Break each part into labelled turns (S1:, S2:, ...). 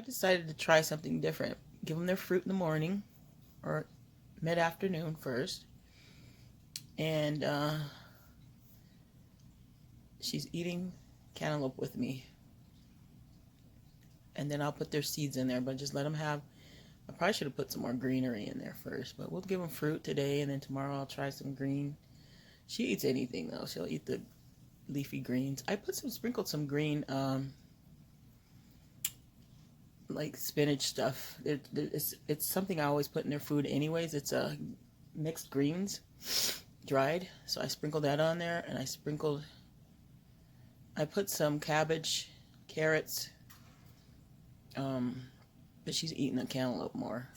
S1: I decided to try something different. Give them their fruit in the morning or mid-afternoon first. And she's eating cantaloupe with me. And then I'll put their seeds in there, but just let them have. I probably should have put some more greenery in there first, but we'll give them fruit today, and then tomorrow I'll try some green. She eats anything though. She'll eat the leafy greens. I sprinkled some green, like spinach stuff. It's something I always put in their food anyways. It's mixed greens, dried. So I sprinkled that on there, and I put some cabbage, carrots, but she's eating the cantaloupe more.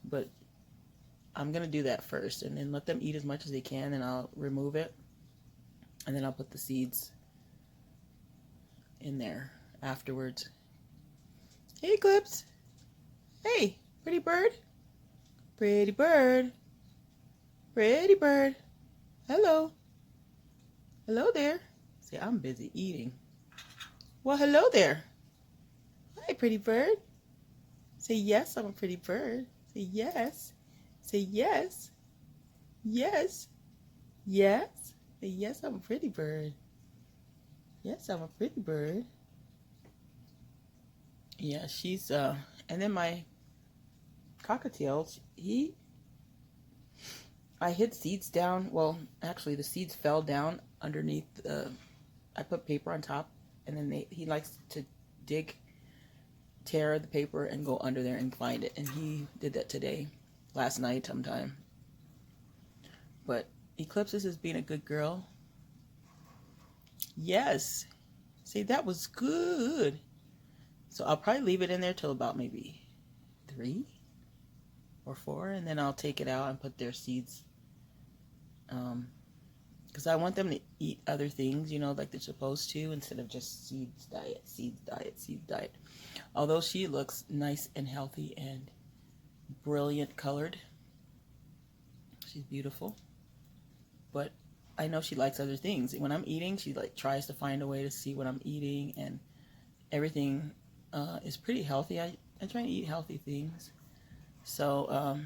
S1: But I'm gonna do that first, and then let them eat as much as they can, and I'll remove it, and then I'll put the seeds in there afterwards. Hey, Clips. Hey, pretty bird. Pretty bird. Pretty bird. Hello. Hello there. See, I'm busy eating. Well, hello there. Hi, pretty bird. Say yes, I'm a pretty bird. Say yes. Say yes. Yes. Yes. Say yes, I'm a pretty bird. Yes, I'm a pretty bird. Yeah, she's and then my cockatiel, I hid seeds down. Well, actually the seeds fell down underneath I put paper on top, and then he likes to tear the paper and go under there and find it, and he did that today, last night sometime. But Eclipses is being a good girl. Yes. See, that was good. So I'll probably leave it in there till about maybe 3 or 4, and then I'll take it out and put their seeds, because I want them to eat other things, like they're supposed to, instead of just seeds diet, seeds diet, seeds diet. Although she looks nice and healthy and brilliant colored, she's beautiful, but I know she likes other things. When I'm eating, she tries to find a way to see what I'm eating, and everything is pretty healthy. I try to eat healthy things, so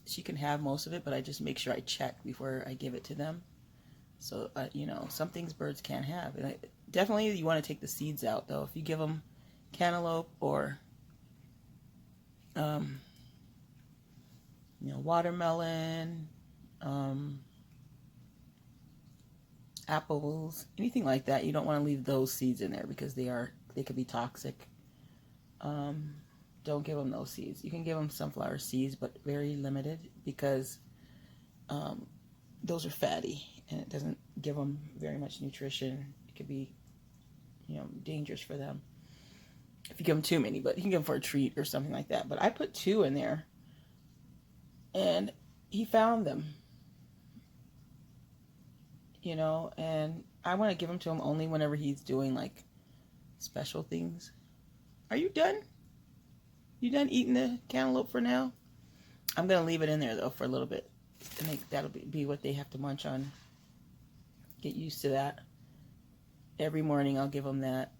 S1: she can have most of it, but I just make sure I check before I give it to them. So some things birds can't have, and definitely you want to take the seeds out though. If you give them cantaloupe or watermelon, apples, anything like that, you don't want to leave those seeds in there because they could be toxic. Don't give them those seeds. You can give them sunflower seeds, but very limited, because those are fatty and it doesn't give them very much nutrition. It could be dangerous for them if you give them too many, but you can give them for a treat or something like that. But I put 2 in there, and he found them, and I want to give them to him only whenever he's doing like special things. Are you done? You done eating the cantaloupe for now? I'm gonna leave it in there though for a little bit, and that'll be what they have to munch on. Get used to that. Every morning I'll give them that,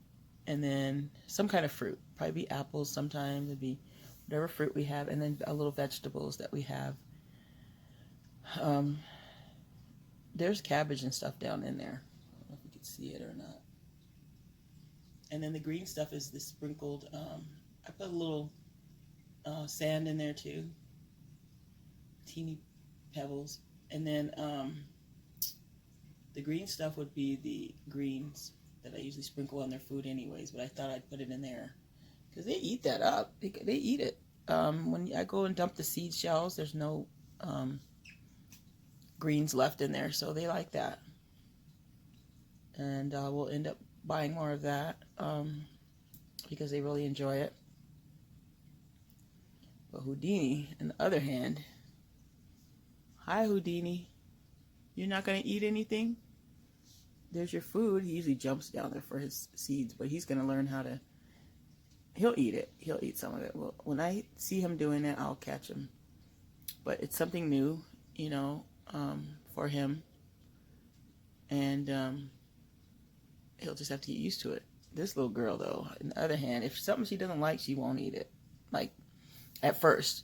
S1: and then some kind of fruit. Probably be apples sometimes. It'd be whatever fruit we have, and then a little vegetables that we have. There's cabbage and stuff down in there. I don't know if you can see it or not. And then the green stuff is the sprinkled. I put a little sand in there too, teeny pebbles, and then the green stuff would be the greens that I usually sprinkle on their food anyways, but I thought I'd put it in there because they eat that up. They eat it. When I go and dump the seed shells, there's no greens left in there, so they like that, and we'll end up buying more of that because they really enjoy it. But Houdini, on the other hand, hi Houdini, you're not going to eat anything? There's your food. He usually jumps down there for his seeds, but he's going to learn how to, he'll eat it. He'll eat some of it. Well, when I see him doing it, I'll catch him. But it's something new, for him. And he'll just have to get used to it. This little girl, though, on the other hand, if something she doesn't like, she won't eat it. Like, at first.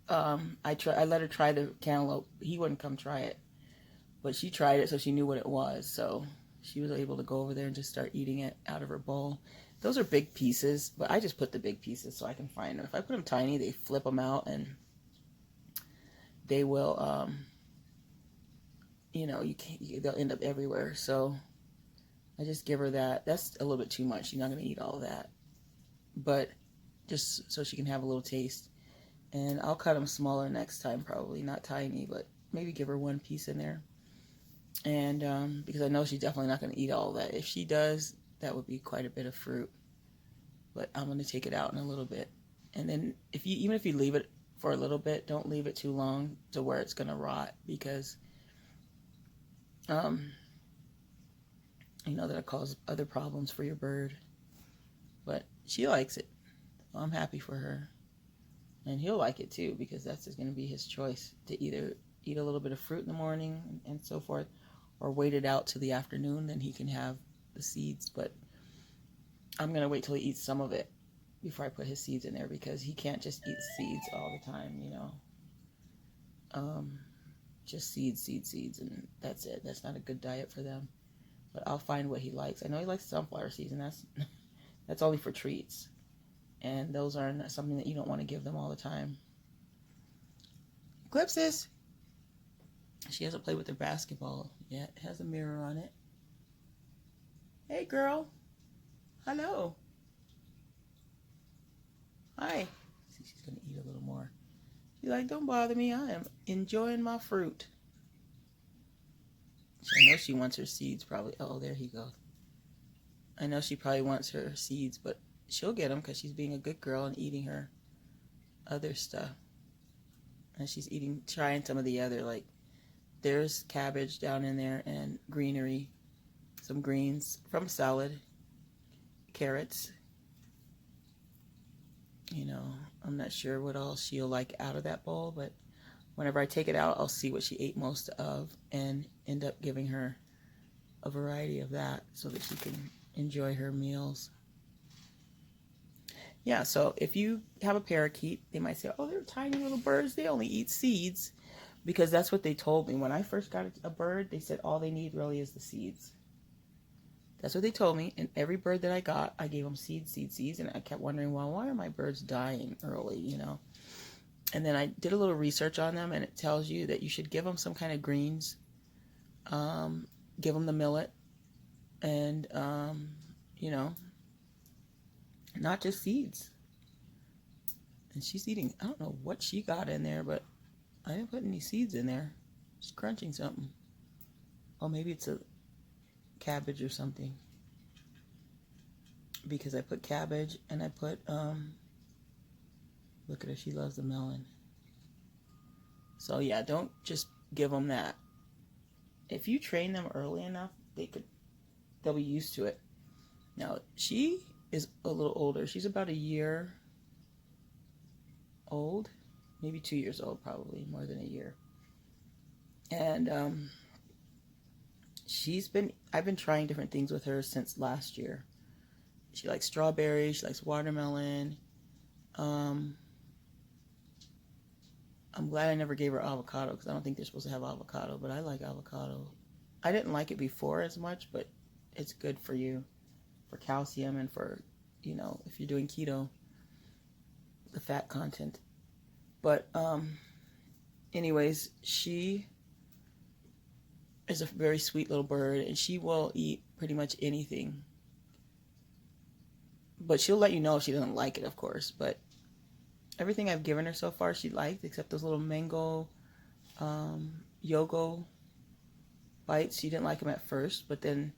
S1: I let her try the cantaloupe. He wouldn't come try it. But she tried it, so she knew what it was. So she was able to go over there and just start eating it out of her bowl. Those are big pieces, but I just put the big pieces so I can find them. If I put them tiny, they flip them out, and they will, you know, they'll end up everywhere. So I just give her that. That's a little bit too much. She's not going to eat all of that. But just so she can have a little taste. And I'll cut them smaller next time, probably. Not tiny, but maybe give her one piece in there. And because I know she's definitely not going to eat all of that. If she does, that would be quite a bit of fruit. But I'm going to take it out in a little bit. And then even if you leave it for a little bit, don't leave it too long to where it's going to rot, because you know that'll cause other problems for your bird. But she likes it. So I'm happy for her. And he'll like it too, because that's just going to be his choice, to either eat a little bit of fruit in the morning and so forth, or wait it out to the afternoon, then he can have the seeds. But I'm going to wait till he eats some of it before I put his seeds in there, because he can't just eat seeds all the time, you know. Just seeds, and that's it. That's not a good diet for them. But I'll find what he likes. I know he likes sunflower seeds, and that's only for treats. And those are not something that you don't want to give them all the time. Eclipsis. She hasn't played with her basketball yet. It has a mirror on it. Hey, girl. Hello. Hi. See, she's going to eat a little more. She's like, don't bother me. I am enjoying my fruit. I know she wants her seeds probably. Oh, there he goes. I know she probably wants her seeds, but she'll get them because she's being a good girl and eating her other stuff. And she's trying some of the other, like, there's cabbage down in there and greenery, some greens from salad, carrots. You know, I'm not sure what else she'll like out of that bowl, but whenever I take it out, I'll see what she ate most of and end up giving her a variety of that so that she can enjoy her meals. Yeah, so if you have a parakeet, they might say, oh, they're tiny little birds. They only eat seeds, because that's what they told me. When I first got a bird, they said all they need really is the seeds. That's what they told me. And every bird that I got, I gave them seeds. And I kept wondering, well, why are my birds dying early, you know? And then I did a little research on them, and it tells you that you should give them some kind of greens, give them the millet, and, you know, not just seeds. And she's eating, I don't know what she got in there, but I didn't put any seeds in there. She's crunching something. Oh, maybe it's a cabbage or something. Because I put cabbage and I put, look at her, she loves the melon. So yeah, don't just give them that. If you train them early enough, they'll be used to it. Now, she is a little older. She's about a year old, maybe 2 years old, probably more than a year. And I've been trying different things with her since last year. She likes strawberries, she likes watermelon. I'm glad I never gave her avocado, because I don't think they're supposed to have avocado, but I like avocado. I didn't like it before as much, but it's good for you, for calcium, and for, you know, if you're doing keto, the fat content. But anyways, she is a very sweet little bird, and she will eat pretty much anything. But she'll let you know if she doesn't like it, of course. But everything I've given her so far she liked, except those little mango yogo bites. She didn't like them at first, but then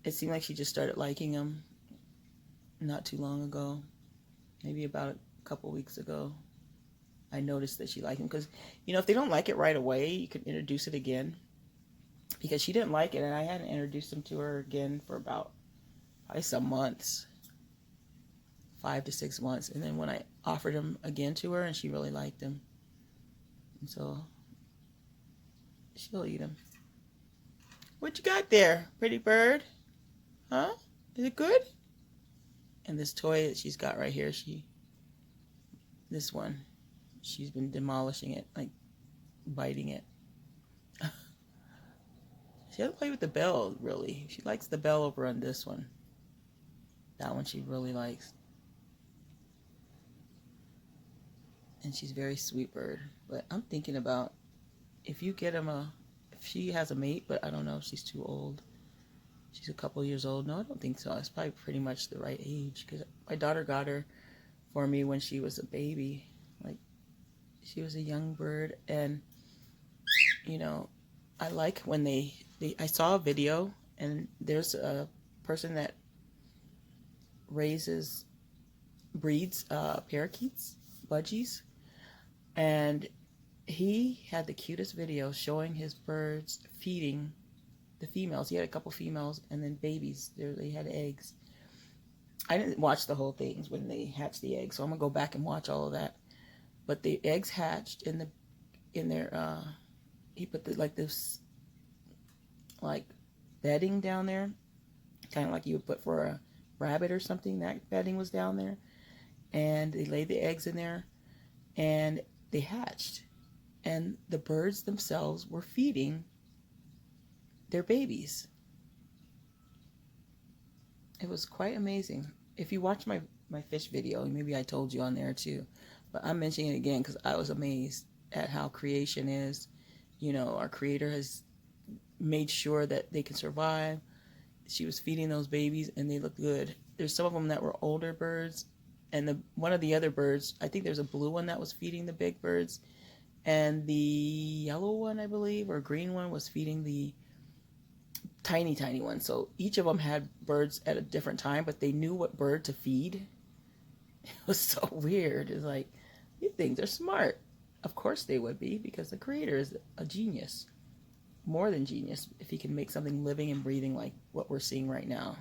S1: it seemed like she just started liking them not too long ago. Maybe about a couple weeks ago. I noticed that she liked them, because, you know, if they don't like it right away, you can introduce it again. Because she didn't like it, and I hadn't introduced them to her again for about probably some months. 5 to 6 months. And then when I offered them again to her, and she really liked them. And so she'll eat them. What you got there, pretty bird? Huh? Is it good? And this toy that she's got right here, this one, she's been demolishing it, like biting it. She doesn't play with the bell, really. She likes the bell over on this one. That one she really likes. And she's a very sweet bird. But I'm thinking about if you get him if she has a mate, but I don't know if she's too old. She's a couple years old. No, I don't think so. It's probably pretty much the right age. Because my daughter got her for me when she was a baby. Like, she was a young bird. And, you know, I like when I saw a video, and there's a person that breeds parakeets, budgies, and he had the cutest video showing his birds feeding the females. He had a couple females and then babies. They had eggs. I didn't watch the whole thing when they hatched the eggs, so I'm gonna go back and watch all of that. But the eggs hatched in their he put this bedding down there, kind of like you would put for a rabbit or something. That bedding was down there, and they laid the eggs in there, and they hatched, and the birds themselves were feeding their babies. It was quite amazing. If you watch my fish video, maybe I told you on there too, but I'm mentioning it again because I was amazed at how creation is. You know, our Creator has made sure that they can survive. She was feeding those babies and they looked good. There's some of them that were older birds, and one of the other birds, I think there's a blue one that was feeding the big birds, and the yellow one, I believe, or green one was feeding the tiny one. So each of them had birds at a different time, but they knew what bird to feed. It was so weird. It's like, these things are smart. Of course they would be, because the Creator is a genius. More than genius, if he can make something living and breathing like what we're seeing right now.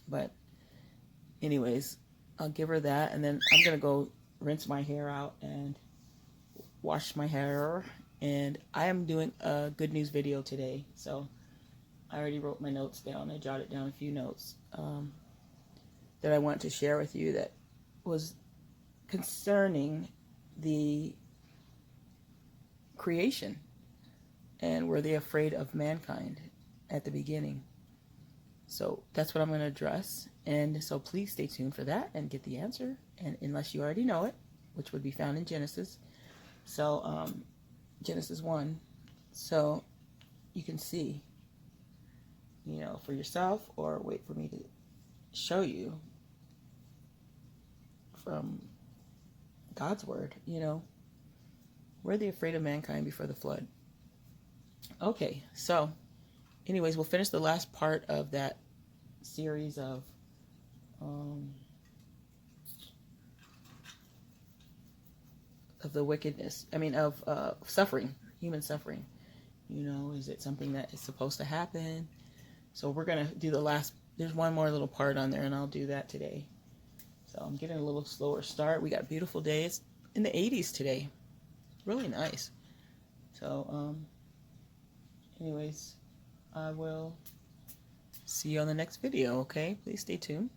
S1: But anyways, I'll give her that, and then I'm gonna go rinse my hair out and wash my hair. And I am doing a good news video today, so I already wrote my notes down. I jotted down a few notes that I want to share with you that was concerning the creation. And were they afraid of mankind at the beginning? So that's what I'm going to address. And so please stay tuned for that and get the answer. And unless you already know it, which would be found in Genesis. So Genesis 1. So you can see, you know, for yourself, or wait for me to show you from God's word, you know. Were they afraid of mankind before the flood? Okay, so anyways, we'll finish the last part of that series of the wickedness. I mean, of suffering, human suffering. You know, is it something that is supposed to happen? So we're going to do the last, there's one more little part on there, and I'll do that today. So I'm getting a little slower start. We got beautiful days in the 80s today. Really nice. So, anyways, I will see you on the next video, okay? Please stay tuned.